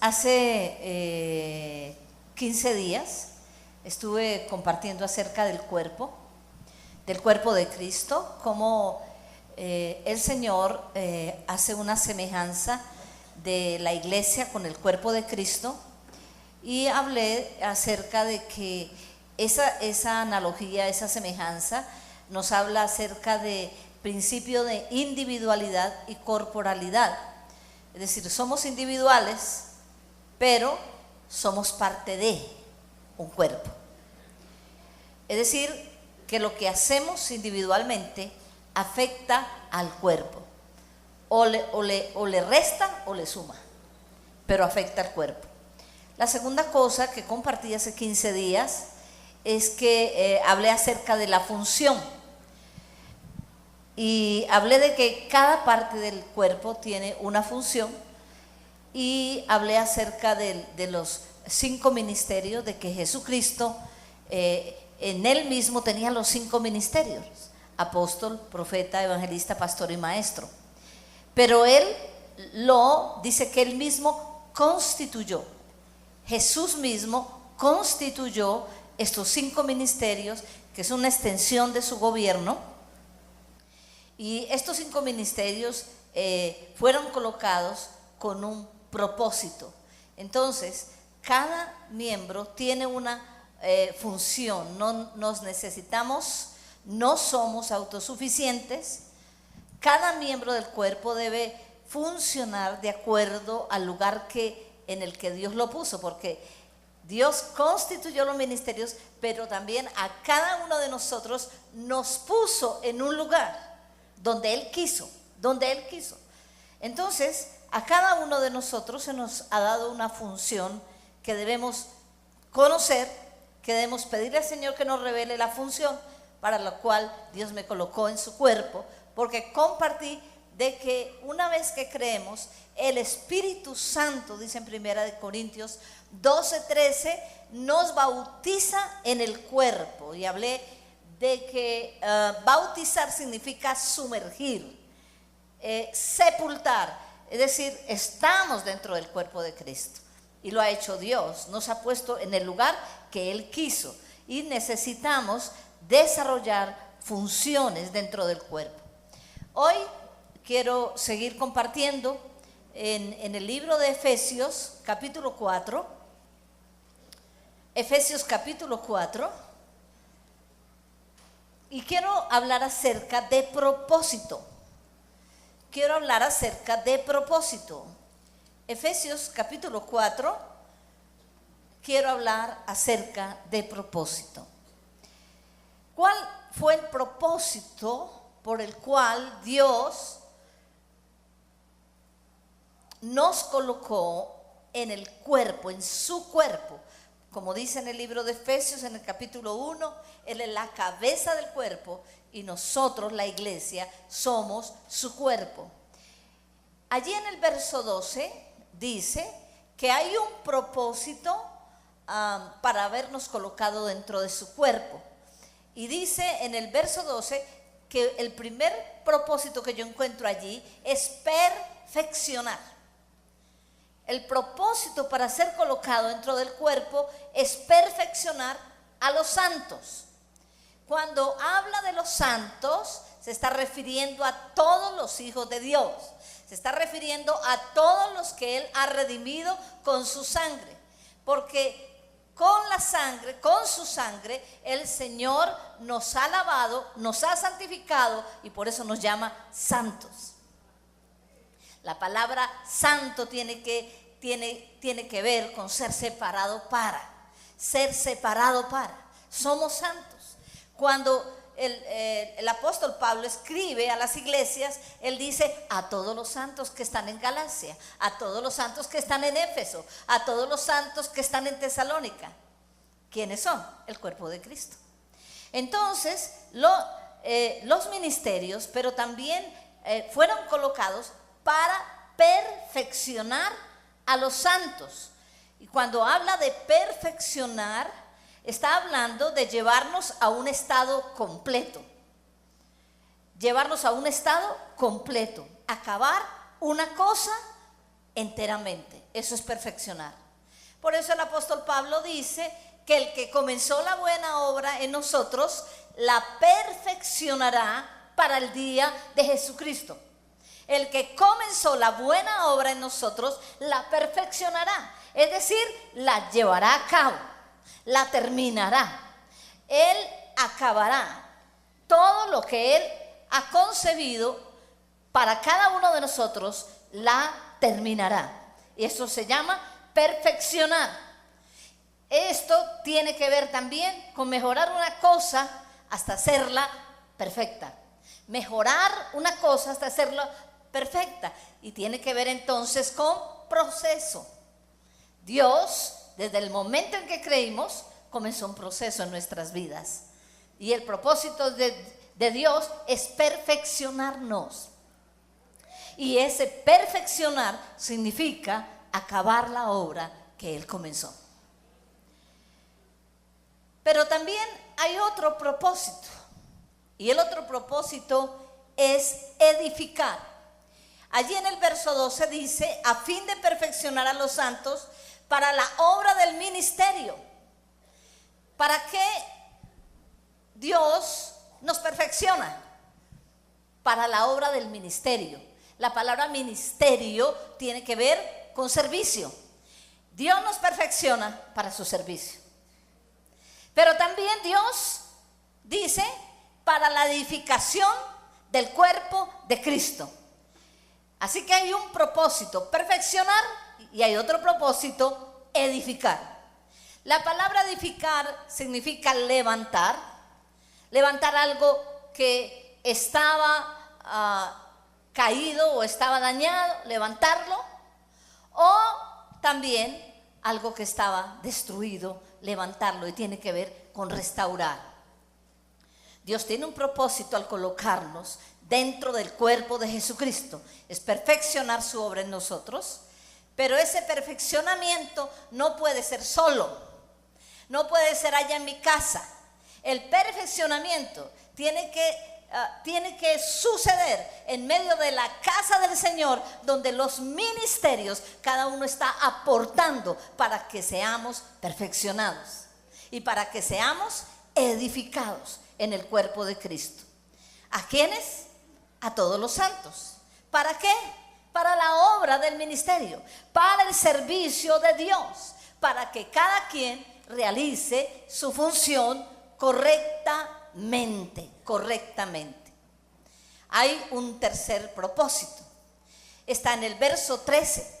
Hace 15 días estuve compartiendo acerca del cuerpo de Cristo, cómo el Señor hace una semejanza de la iglesia con el cuerpo de Cristo, y hablé acerca de que esa analogía, esa semejanza nos habla acerca de principio de individualidad y corporalidad. Es decir, somos individuales, pero somos parte de un cuerpo. Es decir, que lo que hacemos individualmente afecta al cuerpo. O le resta o le suma, pero afecta al cuerpo. La segunda cosa que compartí hace 15 días es que hablé acerca de la función. Y hablé de que cada parte del cuerpo tiene una función, y hablé acerca de los 5 ministerios, de que Jesucristo en Él mismo tenía los 5 ministerios: apóstol, profeta, evangelista, pastor y maestro. Pero Él dice que Él mismo constituyó, Jesús mismo constituyó estos 5 ministerios, que es una extensión de su gobierno. Y estos 5 ministerios fueron colocados con un propósito. Entonces, cada miembro tiene una función. No nos necesitamos, no somos autosuficientes. Cada miembro del cuerpo debe funcionar de acuerdo al lugar en el que Dios lo puso, porque Dios constituyó los ministerios, pero también a cada uno de nosotros nos puso en un lugar donde Él quiso. Entonces, a cada uno de nosotros se nos ha dado una función que debemos conocer, que debemos pedirle al Señor que nos revele la función para la cual Dios me colocó en su cuerpo, porque compartí de que una vez que creemos, el Espíritu Santo, dice en 1 Corintios 12:13, nos bautiza en el cuerpo. Y hablé de que bautizar significa sumergir, sepultar. Es decir, estamos dentro del cuerpo de Cristo, y lo ha hecho Dios, nos ha puesto en el lugar que Él quiso, y necesitamos desarrollar funciones dentro del cuerpo. Hoy quiero seguir compartiendo en el libro de Efesios capítulo 4, y quiero hablar acerca de propósito. Efesios capítulo 4, quiero hablar acerca de propósito. ¿Cuál fue el propósito por el cual Dios nos colocó en el cuerpo, en su cuerpo? Como dice en el libro de Efesios, en el capítulo 1, Él es la cabeza del cuerpo, y nosotros, la iglesia, somos su cuerpo. Allí en el verso 12 dice que hay un propósito para habernos colocado dentro de su cuerpo. Y dice en el verso 12 que el primer propósito que yo encuentro allí es perfeccionar. El propósito para ser colocado dentro del cuerpo es perfeccionar a los santos. Cuando habla de los santos, se está refiriendo a todos los hijos de Dios. Se está refiriendo a todos los que Él ha redimido con su sangre. Porque con la sangre, con su sangre, el Señor nos ha lavado, nos ha santificado, y por eso nos llama santos. La palabra santo tiene que ver con ser separado para. Somos santos. Cuando el apóstol Pablo escribe a las iglesias, él dice: a todos los santos que están en Galacia, a todos los santos que están en Éfeso, a todos los santos que están en Tesalónica. ¿Quiénes son? El cuerpo de Cristo. Entonces, los ministerios, pero también fueron colocados para perfeccionar a los santos. Y cuando habla de perfeccionar, está hablando de llevarnos a un estado completo. Acabar una cosa enteramente. Eso es perfeccionar. Por eso el apóstol Pablo dice que el que comenzó la buena obra en nosotros, la perfeccionará para el día de Jesucristo. El que comenzó la buena obra en nosotros, la perfeccionará. Es decir, la llevará a cabo, la terminará. Él acabará todo lo que Él ha concebido para cada uno de nosotros, la terminará. Y eso se llama perfeccionar. Esto tiene que ver también con mejorar una cosa hasta hacerla perfecta. Mejorar una cosa hasta hacerla perfecta. Y tiene que ver entonces con proceso. Dios, desde el momento en que creímos, comenzó un proceso en nuestras vidas. Y el propósito de Dios es perfeccionarnos. Y ese perfeccionar significa acabar la obra que Él comenzó. Pero también hay otro propósito. Y el otro propósito es edificar. Allí en el verso 12 dice, a fin de perfeccionar a los santos para la obra del ministerio. ¿Para qué Dios nos perfecciona? Para la obra del ministerio. La palabra ministerio tiene que ver con servicio. Dios nos perfecciona para su servicio. Pero también Dios dice para la edificación del cuerpo de Cristo. Así que hay un propósito, perfeccionar, y hay otro propósito, edificar. La palabra edificar significa levantar. Levantar algo que estaba caído o estaba dañado, levantarlo. O también algo que estaba destruido, levantarlo, y tiene que ver con restaurar. Dios tiene un propósito al colocarnos dentro del cuerpo de Jesucristo. Es perfeccionar su obra en nosotros, pero ese perfeccionamiento no puede ser solo, no puede ser allá en mi casa. El perfeccionamiento tiene que suceder en medio de la casa del Señor, donde los ministerios, cada uno está aportando para que seamos perfeccionados y para que seamos edificados en el cuerpo de Cristo. ¿A quiénes? A todos los santos. ¿Para qué? Para la obra del ministerio, para el servicio de Dios, para que cada quien realice su función correctamente. Hay un tercer propósito. Está en el verso 13.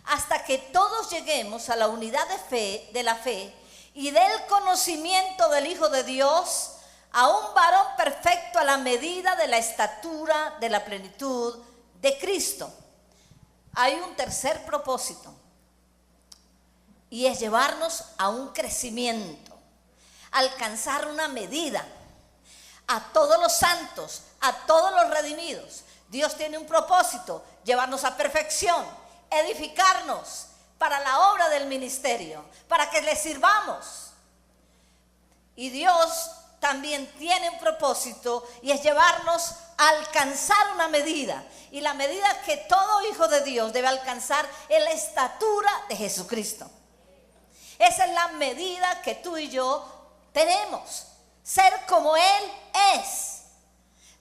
Hasta que todos lleguemos a la unidad de la fe y del conocimiento del Hijo de Dios, a un varón perfecto a la medida de la estatura de la plenitud de Cristo. Hay un tercer propósito, y es llevarnos a un crecimiento, alcanzar una medida. A todos los santos, a todos los redimidos, Dios tiene un propósito: llevarnos a perfección, edificarnos para la obra del ministerio, para que le sirvamos. Y Dios también tiene un propósito, y es llevarnos a alcanzar una medida. Y la medida que todo hijo de Dios debe alcanzar es la estatura de Jesucristo. Esa es la medida que tú y yo tenemos. Ser como Él es.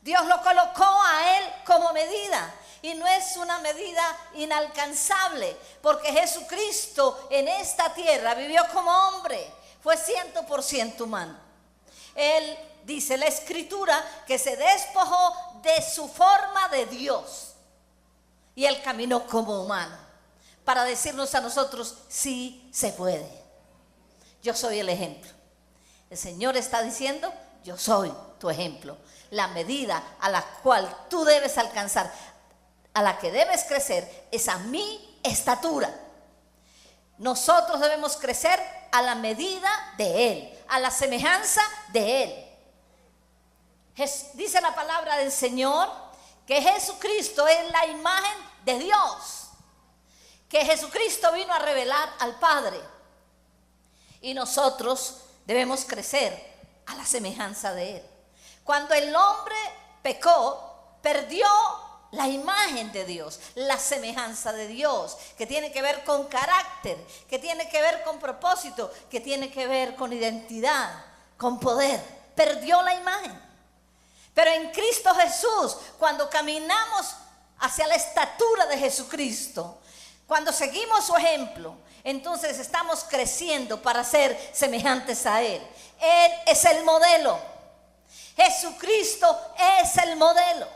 Dios lo colocó a Él como medida. Y no es una medida inalcanzable, porque Jesucristo en esta tierra vivió como hombre. Fue 100% humano. Él dice la Escritura que se despojó de su forma de Dios, y Él caminó como humano para decirnos a nosotros: sí se puede. Yo soy el ejemplo. El Señor está diciendo: yo soy tu ejemplo. La medida a la cual tú debes alcanzar, a la que debes crecer, es a mi estatura. Nosotros debemos crecer a la medida de Él, a la semejanza de Él. Dice la palabra del Señor que Jesucristo es la imagen de Dios, que Jesucristo vino a revelar al Padre, y nosotros debemos crecer a la semejanza de Él. Cuando el hombre pecó, perdió la imagen de Dios, la semejanza de Dios, que tiene que ver con carácter, que tiene que ver con propósito, que tiene que ver con identidad, con poder. Perdió la imagen. Pero en Cristo Jesús, cuando caminamos hacia la estatura de Jesucristo, cuando seguimos su ejemplo, entonces estamos creciendo para ser semejantes a Él. Él es el modelo. Jesucristo es el modelo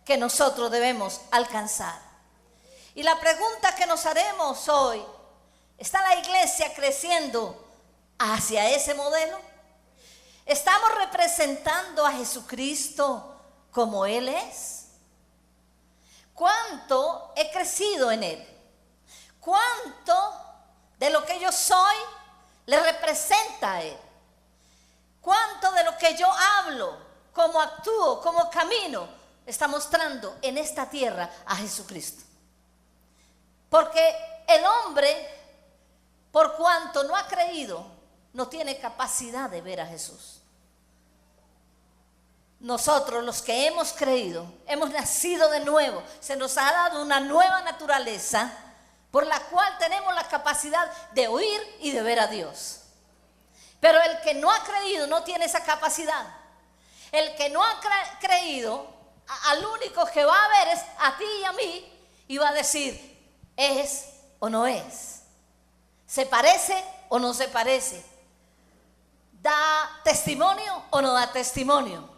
que nosotros debemos alcanzar. Y la pregunta que nos haremos hoy, ¿está la iglesia creciendo hacia ese modelo? ¿Estamos representando a Jesucristo como Él es? ¿Cuánto he crecido en Él? ¿Cuánto de lo que yo soy le representa a Él? ¿Cuánto de lo que yo hablo, cómo actúo, cómo camino, está mostrando en esta tierra a Jesucristo? Porque el hombre, por cuanto no ha creído, no tiene capacidad de ver a Jesús. Nosotros, los que hemos creído, hemos nacido de nuevo, se nos ha dado una nueva naturaleza por la cual tenemos la capacidad de oír y de ver a Dios. Pero el que no ha creído no tiene esa capacidad. El que no ha creído, al único que va a ver es a ti y a mí, y va a decir, ¿es o no es? ¿Se parece o no se parece? ¿Da testimonio o no da testimonio?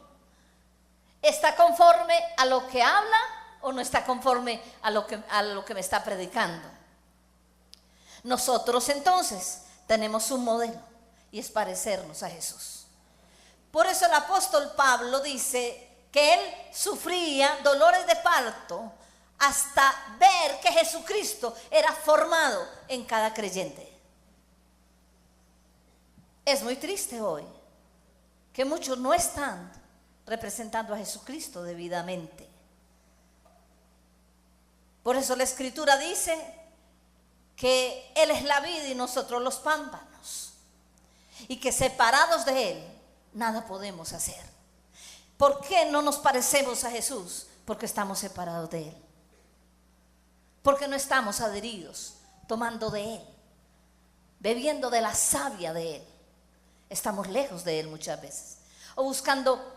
¿Está conforme a lo que habla o no está conforme a lo que me está predicando? Nosotros entonces tenemos un modelo y es parecernos a Jesús. Por eso el apóstol Pablo dice que él sufría dolores de parto hasta ver que Jesucristo era formado en cada creyente. Es muy triste hoy que muchos no están representando a Jesucristo debidamente. Por eso la Escritura dice que Él es la vid y nosotros los pámpanos, y que separados de Él nada podemos hacer. ¿Por qué no nos parecemos a Jesús? Porque estamos separados de Él, porque no estamos adheridos, tomando de Él, bebiendo de la savia de Él. Estamos lejos de Él muchas veces, o buscando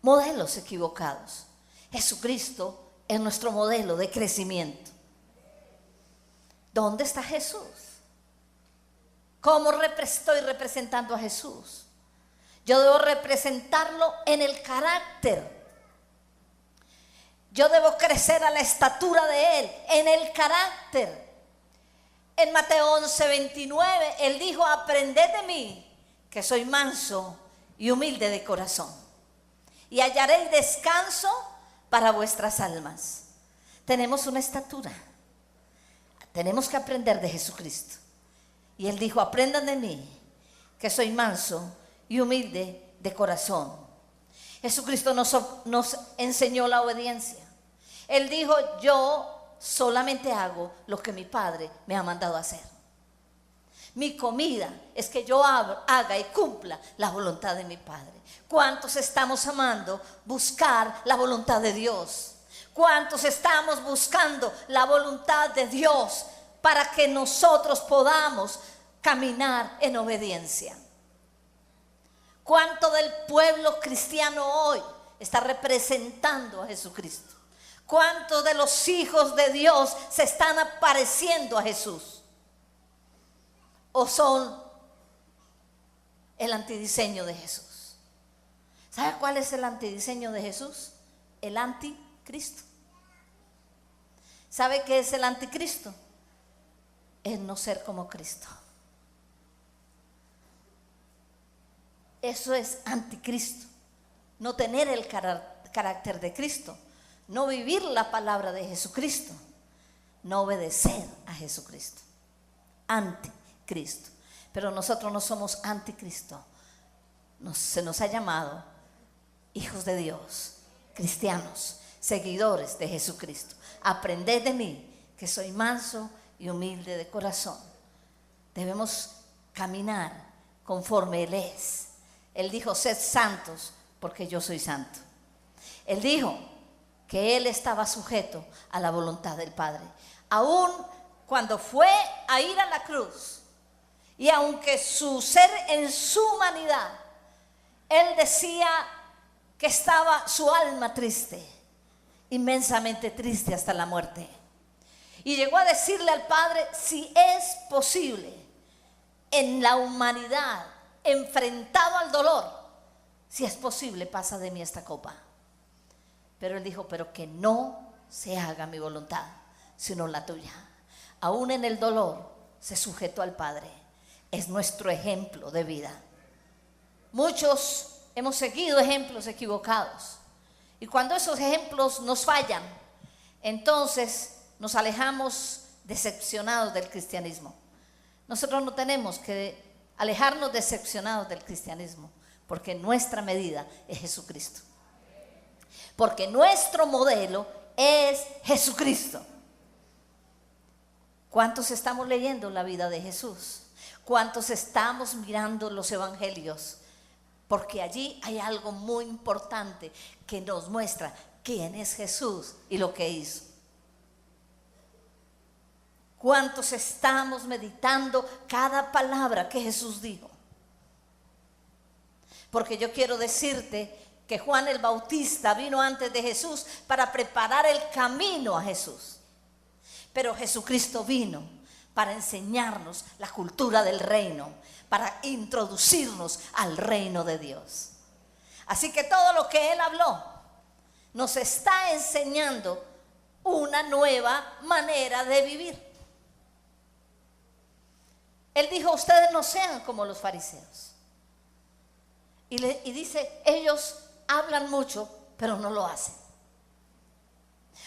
modelos equivocados. Jesucristo es nuestro modelo de crecimiento. ¿Dónde está Jesús? ¿Cómo estoy representando a Jesús? Yo debo representarlo en el carácter. Yo debo crecer a la estatura de Él, en el carácter. En Mateo 11:29, Él dijo, aprended de mí, que soy manso y humilde de corazón, y hallaréis descanso para vuestras almas. Tenemos una estatura. Tenemos que aprender de Jesucristo. Y Él dijo, aprendan de mí, que soy manso y humilde de corazón. Jesucristo nos enseñó la obediencia. Él dijo, yo solamente hago lo que mi Padre me ha mandado hacer. Mi comida es que yo haga y cumpla la voluntad de mi Padre. ¿Cuántos estamos amando buscar la voluntad de Dios? ¿Cuántos estamos buscando la voluntad de Dios para que nosotros podamos caminar en obediencia? ¿Cuánto del pueblo cristiano hoy está representando a Jesucristo? ¿Cuántos de los hijos de Dios se están apareciendo a Jesús? ¿O son el antidiseño de Jesús? ¿Sabe cuál es el antidiseño de Jesús? El anticristo. ¿Sabe qué es el anticristo? Es no ser como Cristo. Eso es anticristo. No tener el carácter de Cristo. No vivir la palabra de Jesucristo. No obedecer a Jesucristo. Anticristo. Pero nosotros no somos anticristo. Se nos ha llamado hijos de Dios, cristianos, seguidores de Jesucristo. Aprended de mí, que soy manso y humilde de corazón. Debemos caminar conforme Él es. Él dijo, sed santos, porque yo soy santo. Él dijo, que él estaba sujeto a la voluntad del Padre. Aún cuando fue a ir a la cruz, y aunque su ser en su humanidad, él decía que estaba su alma triste, inmensamente triste hasta la muerte. Y llegó a decirle al Padre: si es posible, en la humanidad, enfrentado al dolor, si es posible, pasa de mí esta copa. Pero él dijo: pero que no se haga mi voluntad, sino la tuya. Aún en el dolor se sujetó al Padre. Es nuestro ejemplo de vida. Muchos hemos seguido ejemplos equivocados, y cuando esos ejemplos nos fallan, entonces nos alejamos decepcionados del cristianismo. Nosotros no tenemos que alejarnos decepcionados del cristianismo, porque nuestra medida es Jesucristo, porque nuestro modelo es Jesucristo. ¿Cuántos estamos leyendo la vida de Jesús? ¿Cuántos estamos mirando los evangelios? Porque allí hay algo muy importante que nos muestra quién es Jesús y lo que hizo. ¿Cuántos estamos meditando cada palabra que Jesús dijo? Porque yo quiero decirte que Juan el Bautista vino antes de Jesús para preparar el camino a Jesús. Pero Jesucristo vino para enseñarnos la cultura del reino, para introducirnos al reino de Dios. Así que todo lo que Él habló nos está enseñando una nueva manera de vivir. Él dijo: ustedes no sean como los fariseos. Y dice: ellos hablan mucho, pero no lo hacen.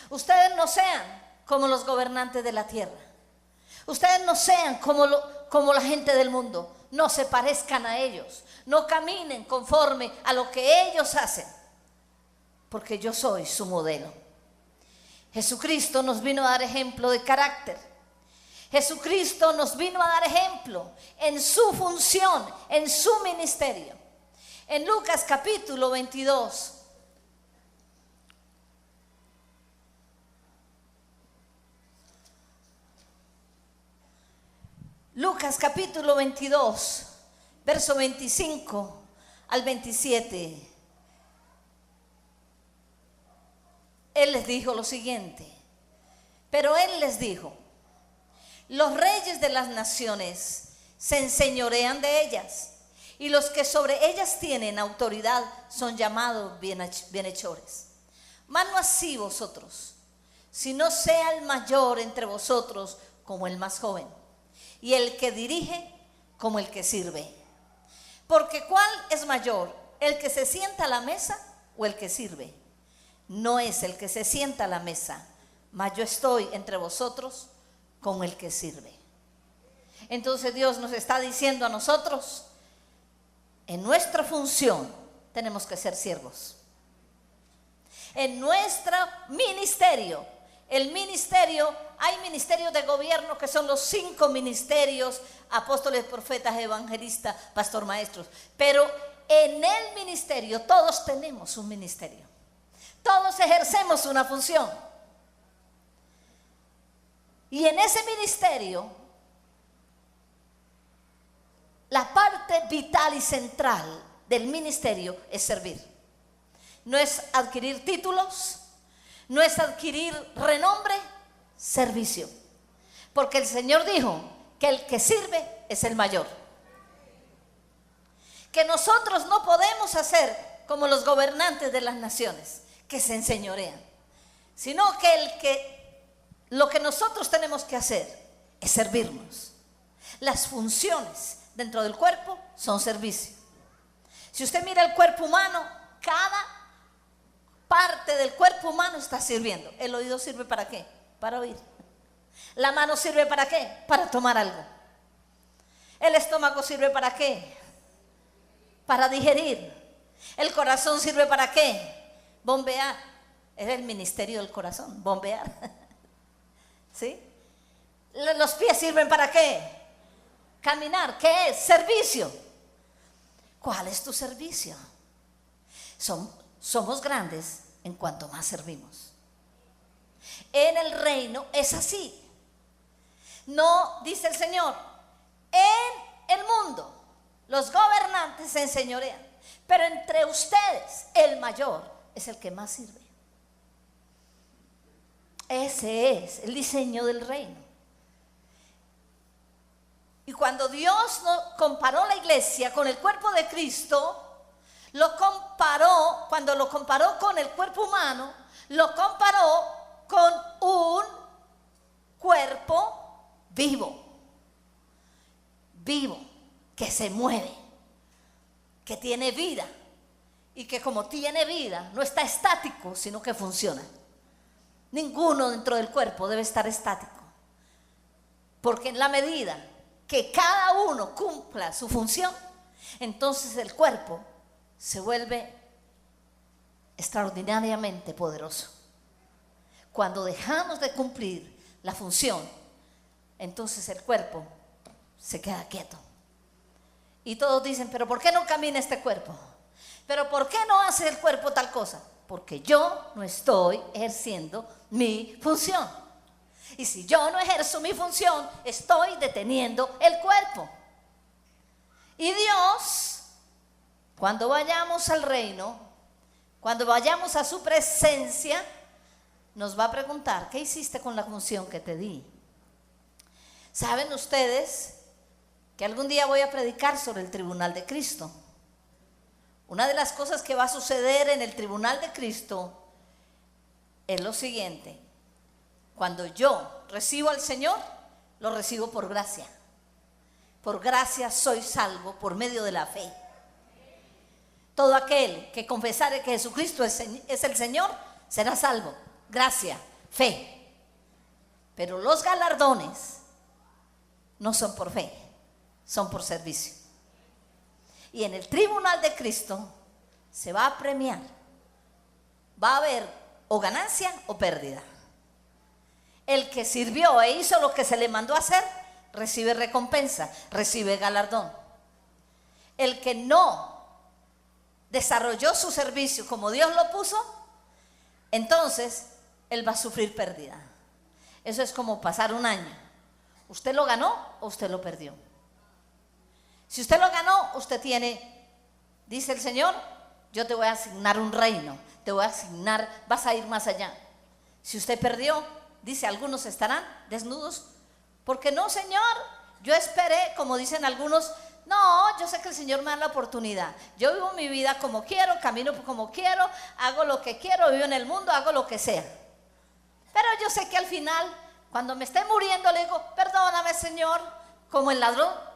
Ustedes no sean como los gobernantes de la tierra. Ustedes no sean como la gente del mundo. No se parezcan a ellos. No caminen conforme a lo que ellos hacen, porque yo soy su modelo. Jesucristo nos vino a dar ejemplo de carácter. Jesucristo nos vino a dar ejemplo en su función, en su ministerio. En Lucas capítulo 22, Lucas capítulo 22, verso 25 al 27. Él les dijo lo siguiente: pero Él les dijo: los reyes de las naciones se enseñorean de ellas, y los que sobre ellas tienen autoridad son llamados bienhechores. Mas no así vosotros, sino sea el mayor entre vosotros como el más joven, y el que dirige como el que sirve. Porque ¿cuál es mayor, el que se sienta a la mesa o el que sirve? No es el que se sienta a la mesa, mas yo estoy entre vosotros como el que sirve. Entonces Dios nos está diciendo a nosotros: en nuestra función tenemos que ser siervos. En nuestro ministerio, el ministerio, hay ministerios de gobierno que son los 5 ministerios: apóstoles, profetas, evangelistas, pastor, maestros. Pero en el ministerio todos tenemos un ministerio. Todos ejercemos una función. Y en ese ministerio, la parte vital y central del ministerio es servir. No es adquirir títulos, no es adquirir renombre, servicio. Porque el Señor dijo que el que sirve es el mayor. Que nosotros no podemos hacer como los gobernantes de las naciones, que se enseñorean, sino que lo que nosotros tenemos que hacer es servirnos. Las funciones dentro del cuerpo son servicio. Si usted mira el cuerpo humano, cada parte del cuerpo humano está sirviendo. El oído sirve ¿para qué? Para oír. La mano sirve ¿para qué? Para tomar algo. El estómago sirve ¿para qué? Para digerir. El corazón sirve ¿para qué? Bombear. Es el ministerio del corazón, bombear. ¿Sí? Los pies sirven ¿para qué? Caminar. ¿Qué es? Servicio. ¿Cuál es tu servicio? Somos grandes en cuanto más servimos. En el reino es así. No, dice el Señor, en el mundo los gobernantes se enseñorean, pero entre ustedes el mayor es el que más sirve. Ese es el diseño del reino. Y cuando Dios comparó la iglesia con el cuerpo de Cristo, cuando lo comparó con el cuerpo humano, lo comparó con un cuerpo vivo, que se mueve, que tiene vida, y que como tiene vida no está estático, sino que funciona. Ninguno dentro del cuerpo debe estar estático, porque en la medida que cada uno cumpla su función, entonces el cuerpo se vuelve extraordinariamente poderoso. Cuando dejamos de cumplir la función, entonces el cuerpo se queda quieto. Y todos dicen, pero ¿por qué no camina este cuerpo? ¿Pero por qué no hace el cuerpo tal cosa? Porque yo no estoy ejerciendo mi función. Y si yo no ejerzo mi función, estoy deteniendo el cuerpo. Y Dios, cuando vayamos al reino, cuando vayamos a su presencia, nos va a preguntar, ¿qué hiciste con la función que te di? ¿Saben ustedes que algún día voy a predicar sobre el tribunal de Cristo? Una de las cosas que va a suceder en el tribunal de Cristo es lo siguiente. Cuando yo recibo al Señor, lo recibo por gracia. Por gracia soy salvo por medio de la fe. Todo aquel que confesare que Jesucristo es el Señor, será salvo. Gracia, fe. Pero los galardones no son por fe, son por servicio. Y en el tribunal de Cristo se va a premiar. Va a haber o ganancia o pérdida. El que sirvió e hizo lo que se le mandó a hacer, recibe recompensa, recibe galardón. El que no desarrolló su servicio como Dios lo puso, entonces él va a sufrir pérdida. Eso es como pasar un año. ¿Usted lo ganó o usted lo perdió? Si usted lo ganó, usted tiene, dice el Señor, yo te voy a asignar un reino, te voy a asignar, vas a ir más allá. Si usted perdió, dice, algunos estarán desnudos, porque no, Señor, yo esperé, como dicen algunos, no, yo sé que el Señor me da la oportunidad, yo vivo mi vida como quiero, camino como quiero, hago lo que quiero, vivo en el mundo, hago lo que sea. Pero yo sé que al final, cuando me esté muriendo, le digo, perdóname, Señor, como el ladrón.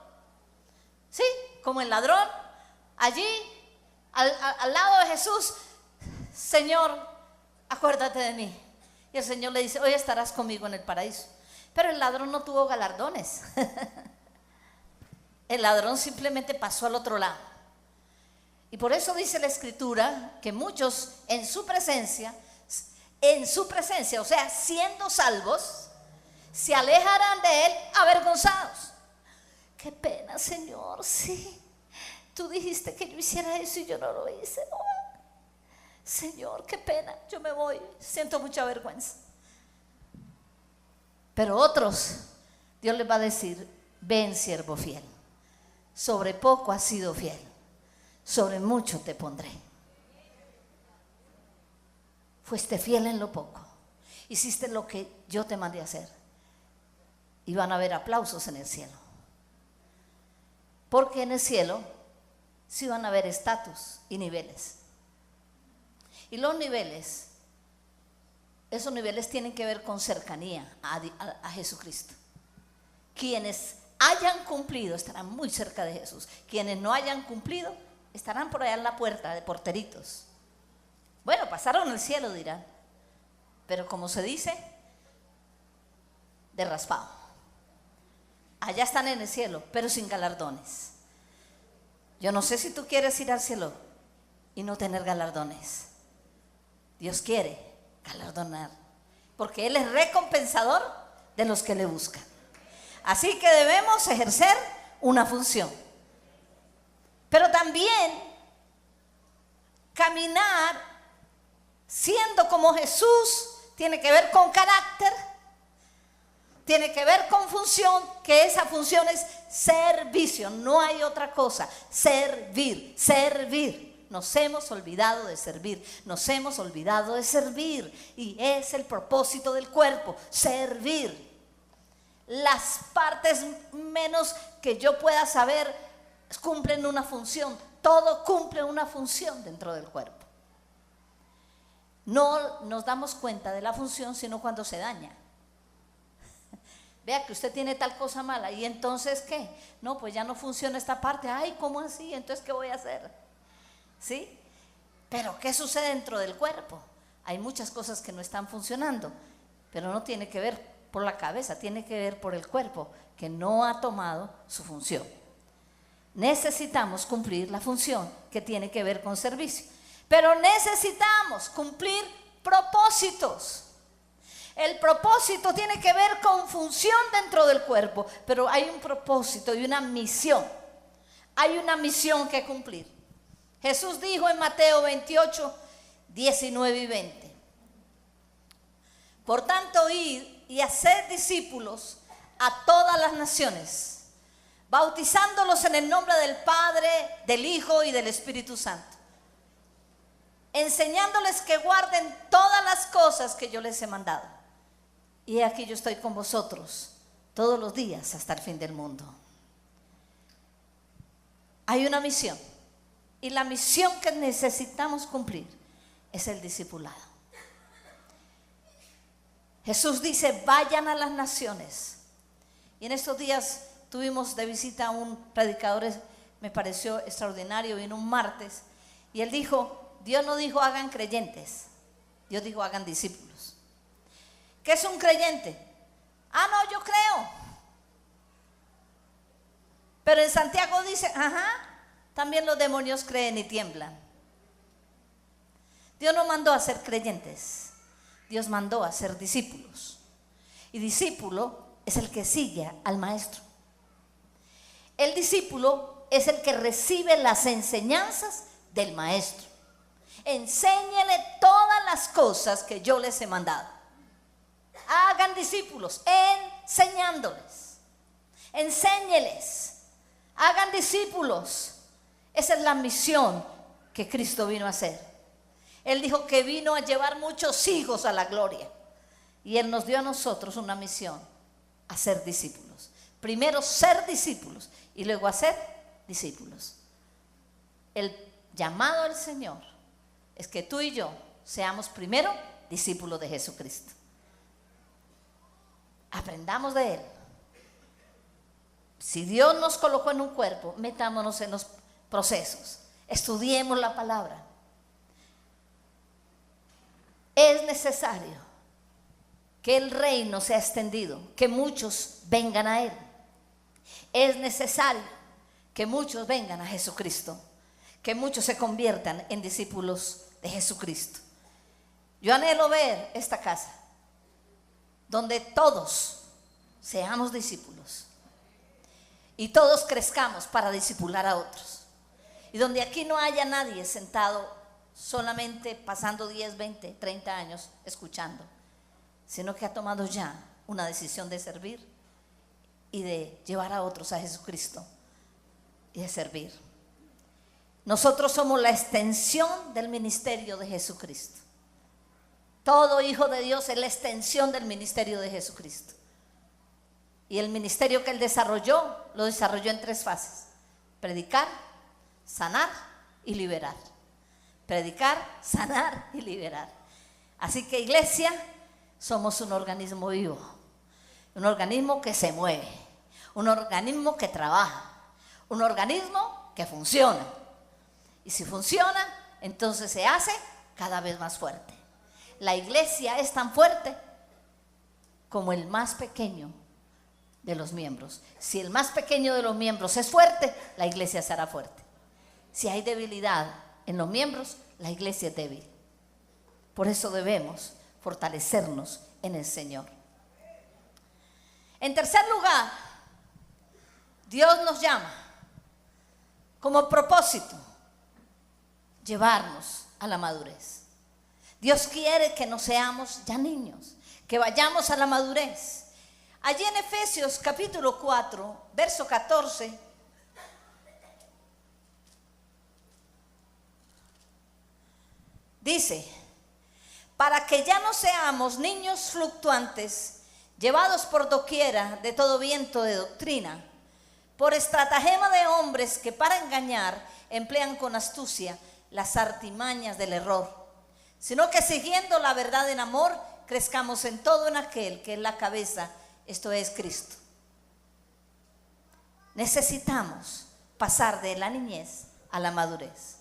Sí, como el ladrón, allí, al lado de Jesús, Señor, acuérdate de mí. Y el Señor le dice, hoy estarás conmigo en el paraíso. Pero el ladrón no tuvo galardones. El ladrón simplemente pasó al otro lado. Y por eso dice la Escritura que muchos en su presencia, o sea, siendo salvos, se alejarán de él avergonzados. Qué pena, Señor, sí. Tú dijiste que yo hiciera eso y yo no lo hice. No. Señor, qué pena, yo me voy, siento mucha vergüenza. Pero otros, Dios les va a decir, ven, siervo fiel, sobre poco has sido fiel, sobre mucho te pondré. Fuiste fiel en lo poco, hiciste lo que yo te mandé a hacer, y van a haber aplausos en el cielo. Porque en el cielo sí van a haber estatus y niveles. Y los niveles, esos niveles tienen que ver con cercanía a Jesucristo. Quienes hayan cumplido estarán muy cerca de Jesús. Quienes no hayan cumplido estarán por allá en la puerta de porteritos. Bueno, pasaron el cielo, dirán. Pero como se dice, de raspado. Allá están en el cielo, pero sin galardones. Yo no sé si tú quieres ir al cielo y no tener galardones. Dios quiere galardonar, porque Él es recompensador de los que le buscan. Así que debemos ejercer una función. Pero también caminar siendo como Jesús tiene que ver con carácter, tiene que ver con función, que esa función es servicio, no hay otra cosa, servir, servir. Nos hemos olvidado de servir, nos hemos olvidado de servir y es el propósito del cuerpo, servir. Las partes menos que yo pueda saber cumplen una función, todo cumple una función dentro del cuerpo. No nos damos cuenta de la función sino cuando se daña. Vea que usted tiene tal cosa mala y entonces ¿qué? No, pues ya no funciona esta parte. Ay, ¿cómo así? Entonces ¿qué voy a hacer? ¿Sí? Pero ¿qué sucede dentro del cuerpo? Hay muchas cosas que no están funcionando, pero no tiene que ver por la cabeza, tiene que ver por el cuerpo que no ha tomado su función. Necesitamos cumplir la función que tiene que ver con servicio, pero necesitamos cumplir propósitos. El propósito tiene que ver con función dentro del cuerpo, pero hay un propósito y una misión. Hay una misión que cumplir. Jesús dijo en Mateo 28, 19 y 20: por tanto, id y haced discípulos a todas las naciones, bautizándolos en el nombre del Padre, del Hijo y del Espíritu Santo, enseñándoles que guarden todas las cosas que yo les he mandado. Y aquí yo estoy con vosotros todos los días hasta el fin del mundo. Hay una misión, y la misión que necesitamos cumplir es el discipulado. Jesús dice: vayan a las naciones. Y en estos días tuvimos de visita a un predicador, me pareció extraordinario, vino un martes, y él dijo: Dios no dijo hagan creyentes, Dios dijo hagan discípulos. ¿Qué es un creyente? Ah, no, yo creo. Pero en Santiago dice, también los demonios creen y tiemblan. Dios no mandó a ser creyentes, Dios mandó a ser discípulos. Y discípulo es el que sigue al maestro. El discípulo es el que recibe las enseñanzas del maestro. Enséñele todas las cosas que yo les he mandado. Hagan discípulos, enseñándoles. Enséñeles, hagan discípulos. Esa es la misión que Cristo vino a hacer. Él dijo que vino a llevar muchos hijos a la gloria. Y Él nos dio a nosotros una misión: hacer discípulos. Primero ser discípulos y luego hacer discípulos. El llamado del Señor es que tú y yo seamos primero discípulos de Jesucristo. Aprendamos de Él. Si Dios nos colocó en un cuerpo, metámonos en los procesos, estudiemos la palabra. Es necesario que el reino sea extendido, que muchos vengan a Él. Es necesario que muchos vengan a Jesucristo, que muchos se conviertan en discípulos de Jesucristo. Yo anhelo ver esta casa donde todos seamos discípulos y todos crezcamos para discipular a otros, y donde aquí no haya nadie sentado solamente pasando 10, 20, 30 años escuchando, sino que ha tomado ya una decisión de servir y de llevar a otros a Jesucristo y de servir. Nosotros somos la extensión del ministerio de Jesucristo. Todo hijo de Dios es la extensión del ministerio de Jesucristo. Y el ministerio que Él desarrolló, lo desarrolló en 3 fases: predicar, sanar y liberar. Predicar, sanar y liberar. Así que, iglesia, somos un organismo vivo, un organismo que se mueve, un organismo que trabaja, un organismo que funciona. Y si funciona, entonces se hace cada vez más fuerte. La iglesia es tan fuerte como el más pequeño de los miembros. Si el más pequeño de los miembros es fuerte, la iglesia será fuerte. Si hay debilidad en los miembros, la iglesia es débil. Por eso debemos fortalecernos en el Señor. En tercer lugar, Dios nos llama como propósito llevarnos a la madurez. Dios quiere que no seamos ya niños, que vayamos a la madurez. Allí en Efesios capítulo 4, verso 14, dice: para que ya no seamos niños fluctuantes, llevados por doquiera de todo viento de doctrina, por estratagema de hombres que para engañar emplean con astucia las artimañas del error, sino que siguiendo la verdad en amor, crezcamos en todo en aquel que es la cabeza, esto es Cristo. Necesitamos pasar de la niñez a la madurez.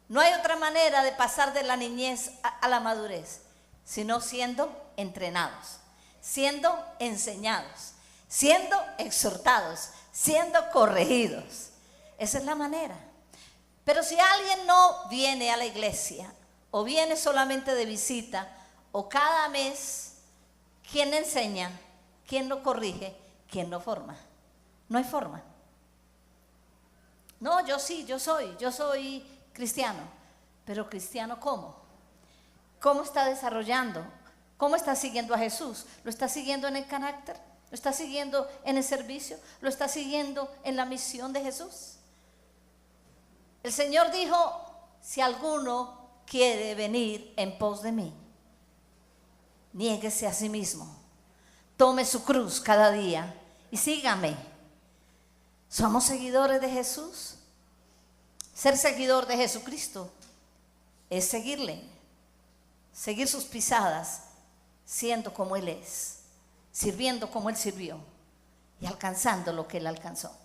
No hay otra manera de pasar de la niñez a la madurez, sino siendo entrenados, siendo enseñados, siendo exhortados, siendo corregidos. Esa es la manera. Pero si alguien no viene a la iglesia, o viene solamente de visita, o cada mes, ¿quién enseña? ¿Quién lo corrige? ¿Quién lo forma? No hay forma. No, yo sí, yo soy cristiano. Pero cristiano, ¿cómo? ¿Cómo está desarrollando? ¿Cómo está siguiendo a Jesús? ¿Lo está siguiendo en el carácter? ¿Lo está siguiendo en el servicio? ¿Lo está siguiendo en la misión de Jesús? El Señor dijo: si alguno quiere venir en pos de mí, niéguese a sí mismo, tome su cruz cada día y sígame. ¿Somos seguidores de Jesús? Ser seguidor de Jesucristo es seguirle, seguir sus pisadas, siendo como Él es, sirviendo como Él sirvió y alcanzando lo que Él alcanzó.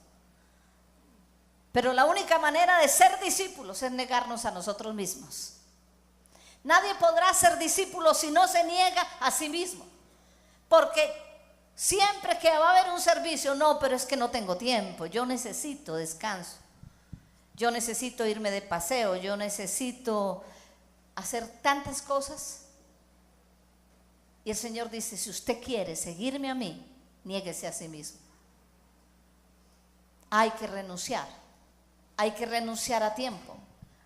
Pero la única manera de ser discípulos es negarnos a nosotros mismos. Nadie podrá ser discípulo si no se niega a sí mismo. Porque siempre que va a haber un servicio, no, pero es que no tengo tiempo, yo necesito descanso, yo necesito irme de paseo, yo necesito hacer tantas cosas. Y el Señor dice: si usted quiere seguirme a mí, niéguese a sí mismo. Hay que renunciar a tiempo.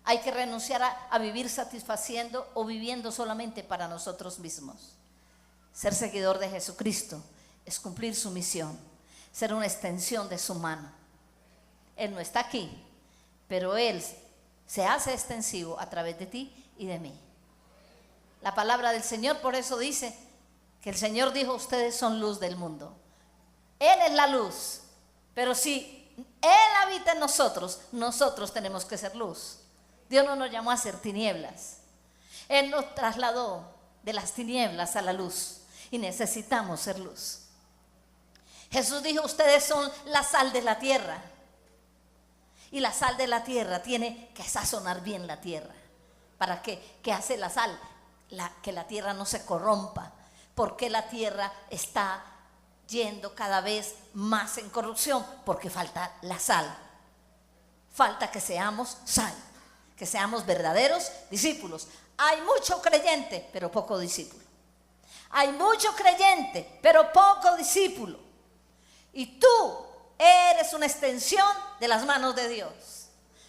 Hay que renunciar a vivir satisfaciendo o viviendo solamente para nosotros mismos. Ser seguidor de Jesucristo es cumplir su misión, ser una extensión de su mano. Él no está aquí, pero Él se hace extensivo a través de ti y de mí. La palabra del Señor por eso dice que el Señor dijo: ustedes son luz del mundo. Él es la luz, pero si Él habita en nosotros, nosotros tenemos que ser luz. Dios no nos llamó a ser tinieblas. Él nos trasladó de las tinieblas a la luz y necesitamos ser luz. Jesús dijo: ustedes son la sal de la tierra. Y la sal de la tierra tiene que sazonar bien la tierra. ¿Para qué? ¿Qué hace la sal? Que la tierra no se corrompa. ¿Por qué la tierra está yendo cada vez más en corrupción? Porque falta la sal. Falta que seamos sal, que seamos verdaderos discípulos. Hay mucho creyente, pero poco discípulo. Hay mucho creyente, pero poco discípulo. Y tú eres una extensión de las manos de Dios.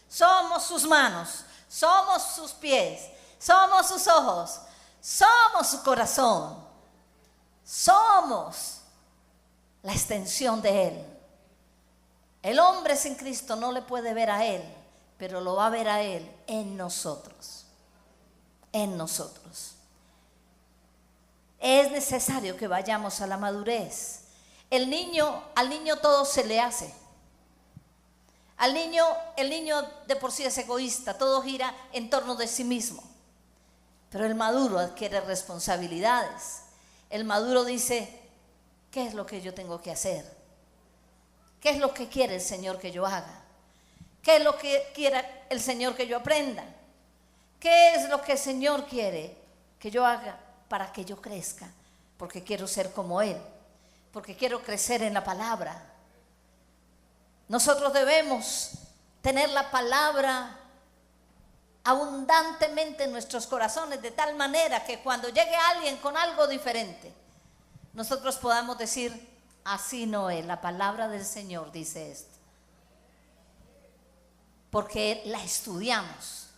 Somos sus manos, somos sus pies, somos sus ojos, somos su corazón. Somos la extensión de Él. El hombre sin Cristo no le puede ver a Él, pero lo va a ver a Él en nosotros. En nosotros. Es necesario que vayamos a la madurez. Al niño todo se le hace. El niño de por sí es egoísta, todo gira en torno de sí mismo. Pero el maduro adquiere responsabilidades. El maduro dice: ¿qué es lo que yo tengo que hacer? ¿Qué es lo que quiere el Señor que yo haga? ¿Qué es lo que quiere el Señor que yo aprenda? ¿Qué es lo que el Señor quiere que yo haga para que yo crezca? Porque quiero ser como Él, porque quiero crecer en la palabra. Nosotros debemos tener la palabra abundantemente en nuestros corazones, de tal manera que cuando llegue alguien con algo diferente, nosotros podamos decir: así no es, la palabra del Señor dice esto. Porque la estudiamos.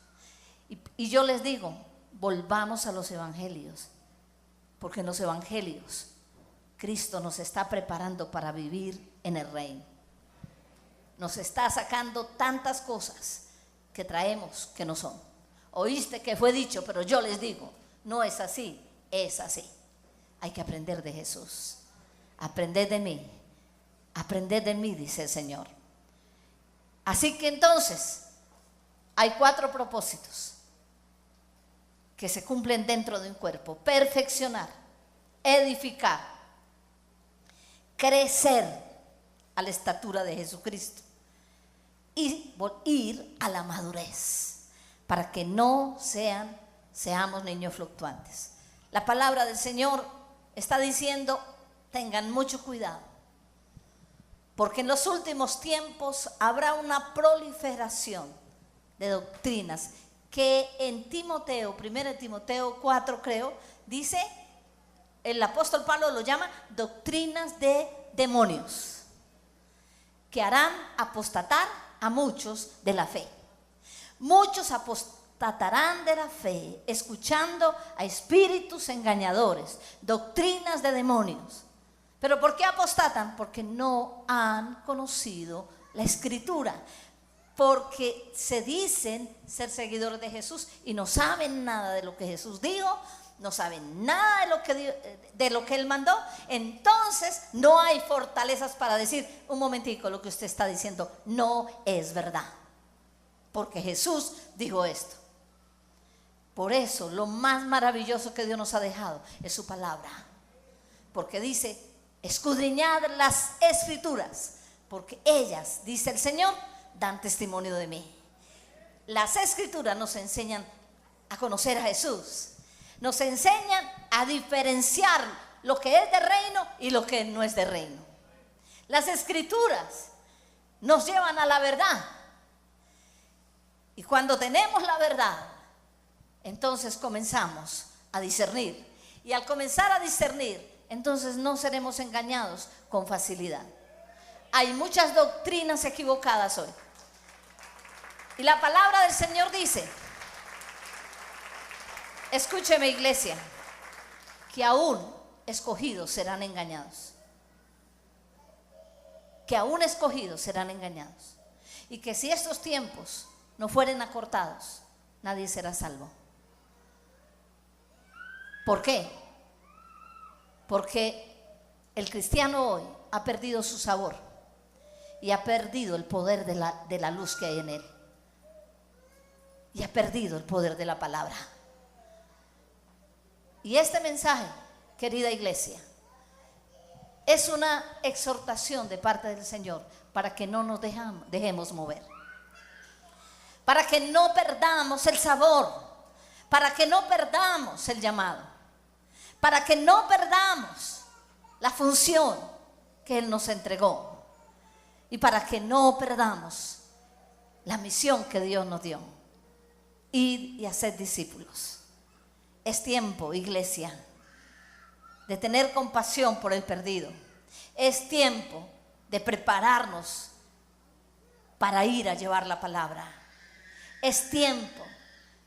Y yo les digo, volvamos a los evangelios, porque en los evangelios Cristo nos está preparando para vivir en el reino. Nos está sacando tantas cosas que traemos que no son. Oíste que fue dicho, pero yo les digo, no es así, es así. Hay que aprender de Jesús. Aprended de mí, dice el Señor. Así que entonces, hay 4 propósitos que se cumplen dentro de un cuerpo: perfeccionar, edificar, crecer a la estatura de Jesucristo y ir a la madurez, para que no seamos niños fluctuantes. La palabra del Señor está diciendo: tengan mucho cuidado, porque en los últimos tiempos habrá una proliferación de doctrinas que en Timoteo, 1 Timoteo 4 creo, dice, el apóstol Pablo lo llama doctrinas de demonios, que harán apostatar a muchos de la fe. Muchos apostatarán de la fe, escuchando a espíritus engañadores, doctrinas de demonios. ¿Pero por qué apostatan? Porque no han conocido la Escritura, porque se dicen ser seguidores de Jesús y no saben nada de lo que Jesús dijo, no saben nada de lo que Él mandó. Entonces no hay fortalezas para decir: un momentico, lo que usted está diciendo no es verdad, porque Jesús dijo esto. Por eso lo más maravilloso que Dios nos ha dejado es su palabra, porque dice: escudriñad las Escrituras, porque ellas, dice el Señor, dan testimonio de mí. Las Escrituras nos enseñan a conocer a Jesús, nos enseñan a diferenciar lo que es de reino y lo que no es de reino. Las Escrituras nos llevan a la verdad, y cuando tenemos la verdad, entonces comenzamos a discernir, y al comenzar a discernir, entonces no seremos engañados con facilidad. Hay muchas doctrinas equivocadas hoy, y la palabra del Señor dice, escúcheme, iglesia, que aún escogidos serán engañados, que aún escogidos serán engañados, y que si estos tiempos no fueren acortados, nadie será salvo. ¿Por qué? Porque el cristiano hoy ha perdido su sabor y ha perdido el poder de la luz que hay en él, y ha perdido el poder de la palabra. Y este mensaje, querida iglesia, es una exhortación de parte del Señor para que no nos dejemos mover, para que no perdamos el sabor, para que no perdamos el llamado, para que no perdamos la función que Él nos entregó, y para que no perdamos la misión que Dios nos dio: ir y hacer discípulos. Es tiempo, iglesia, de tener compasión por el perdido. Es tiempo de prepararnos para ir a llevar la palabra. Es tiempo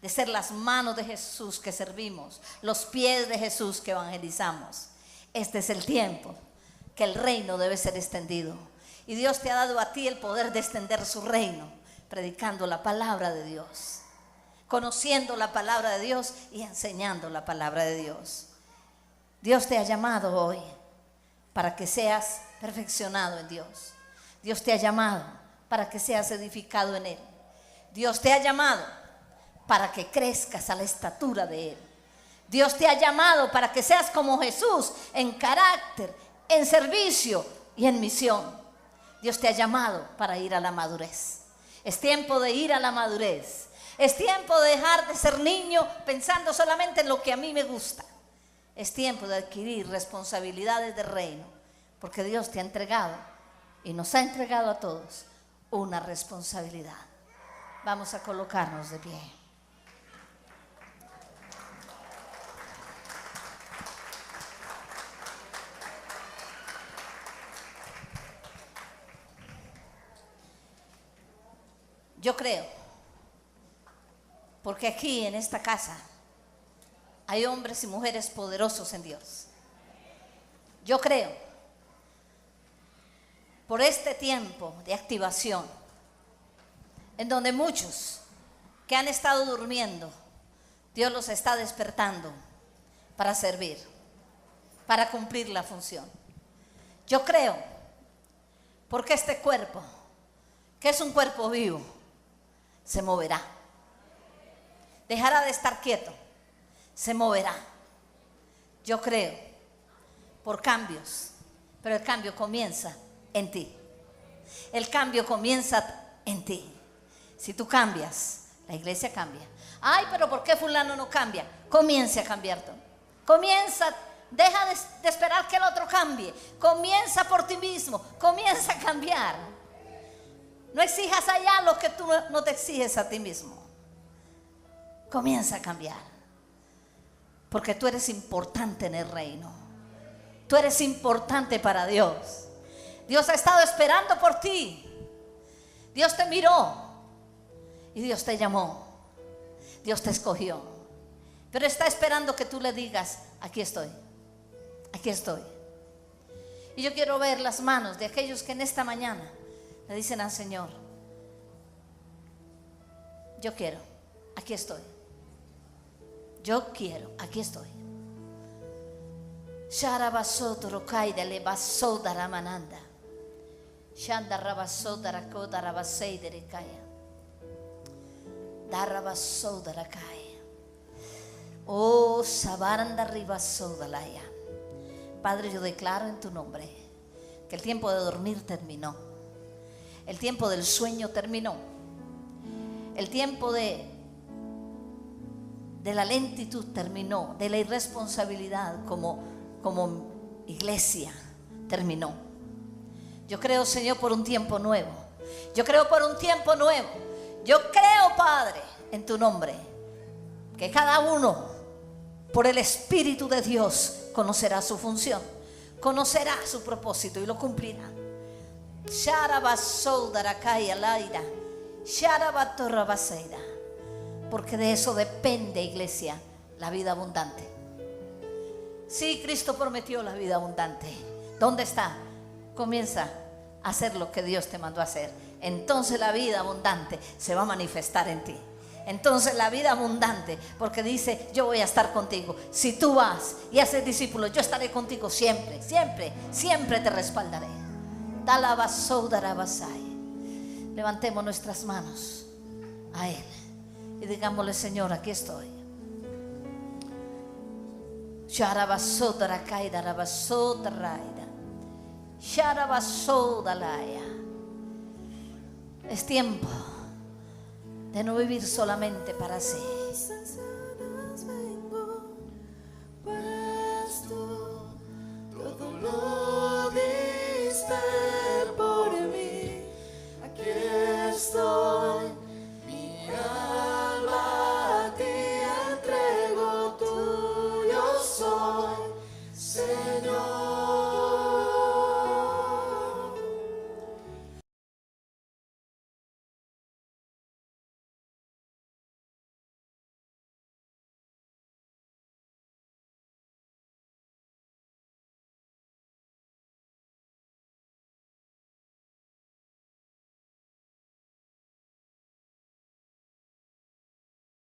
de ser las manos de Jesús que servimos, los pies de Jesús que evangelizamos. Este es el tiempo que el reino debe ser extendido. Y Dios te ha dado a ti el poder de extender su reino, predicando la palabra de Dios, conociendo la palabra de Dios y enseñando la palabra de Dios. Dios te ha llamado hoy para que seas perfeccionado en Dios. Dios te ha llamado para que seas edificado en Él. Dios te ha llamado para que crezcas a la estatura de Él. Dios te ha llamado para que seas como Jesús en carácter, en servicio y en misión. Dios te ha llamado para ir a la madurez. Es tiempo de ir a la madurez. Es tiempo de dejar de ser niño pensando solamente en lo que a mí me gusta. Es tiempo de adquirir responsabilidades de reino, porque Dios te ha entregado y nos ha entregado a todos una responsabilidad. Vamos a colocarnos de pie. Yo creo, porque aquí en esta casa hay hombres y mujeres poderosos en Dios. Yo creo, por este tiempo de activación, en donde muchos que han estado durmiendo, Dios los está despertando para servir, para cumplir la función. Yo creo, porque este cuerpo, que es un cuerpo vivo, se moverá. Dejará de estar quieto, se moverá. Yo creo, por cambios, pero el cambio comienza en ti. El cambio comienza en ti. Si tú cambias, la iglesia cambia. Ay, pero ¿por qué fulano no cambia? Comience a cambiar tú. Comienza, deja de esperar que el otro cambie. Comienza por ti mismo, comienza a cambiar. No exijas allá lo que tú no te exiges a ti mismo. Comienza a cambiar. Porque tú eres importante en el reino. Tú eres importante para Dios. Dios ha estado esperando por ti. Dios te miró y Dios te llamó. Dios te escogió. Pero está esperando que tú le digas: aquí estoy, aquí estoy. Y yo quiero ver las manos de aquellos que en esta mañana le dicen al Señor: yo quiero, aquí estoy. Yo quiero, aquí estoy. Sharabasotoro kaidale basodara mananda. Shandarabasodara kodara baseidere kaya. Darabasodara kaya. Oh, sabaranda ribasodalaya. Padre, yo declaro en tu nombre que el tiempo de dormir terminó. El tiempo del sueño terminó. El tiempo de la lentitud terminó. De la irresponsabilidad como iglesia terminó. Yo creo, Señor, por un tiempo nuevo. Yo creo por un tiempo nuevo. Yo creo, Padre, en tu nombre, que cada uno, por el Espíritu de Dios, conocerá su función, conocerá su propósito y lo cumplirá. Porque de eso depende, iglesia, la vida abundante. Sí, Cristo prometió la vida abundante. ¿Dónde está? Comienza a hacer lo que Dios te mandó a hacer. Entonces la vida abundante se va a manifestar en ti. Entonces la vida abundante, porque dice: yo voy a estar contigo. Si tú vas y haces discípulos, yo estaré contigo siempre, siempre, siempre te respaldaré. Levantemos nuestras manos a Él y digámosle: Señor, aquí estoy. Es tiempo de no vivir solamente para sí.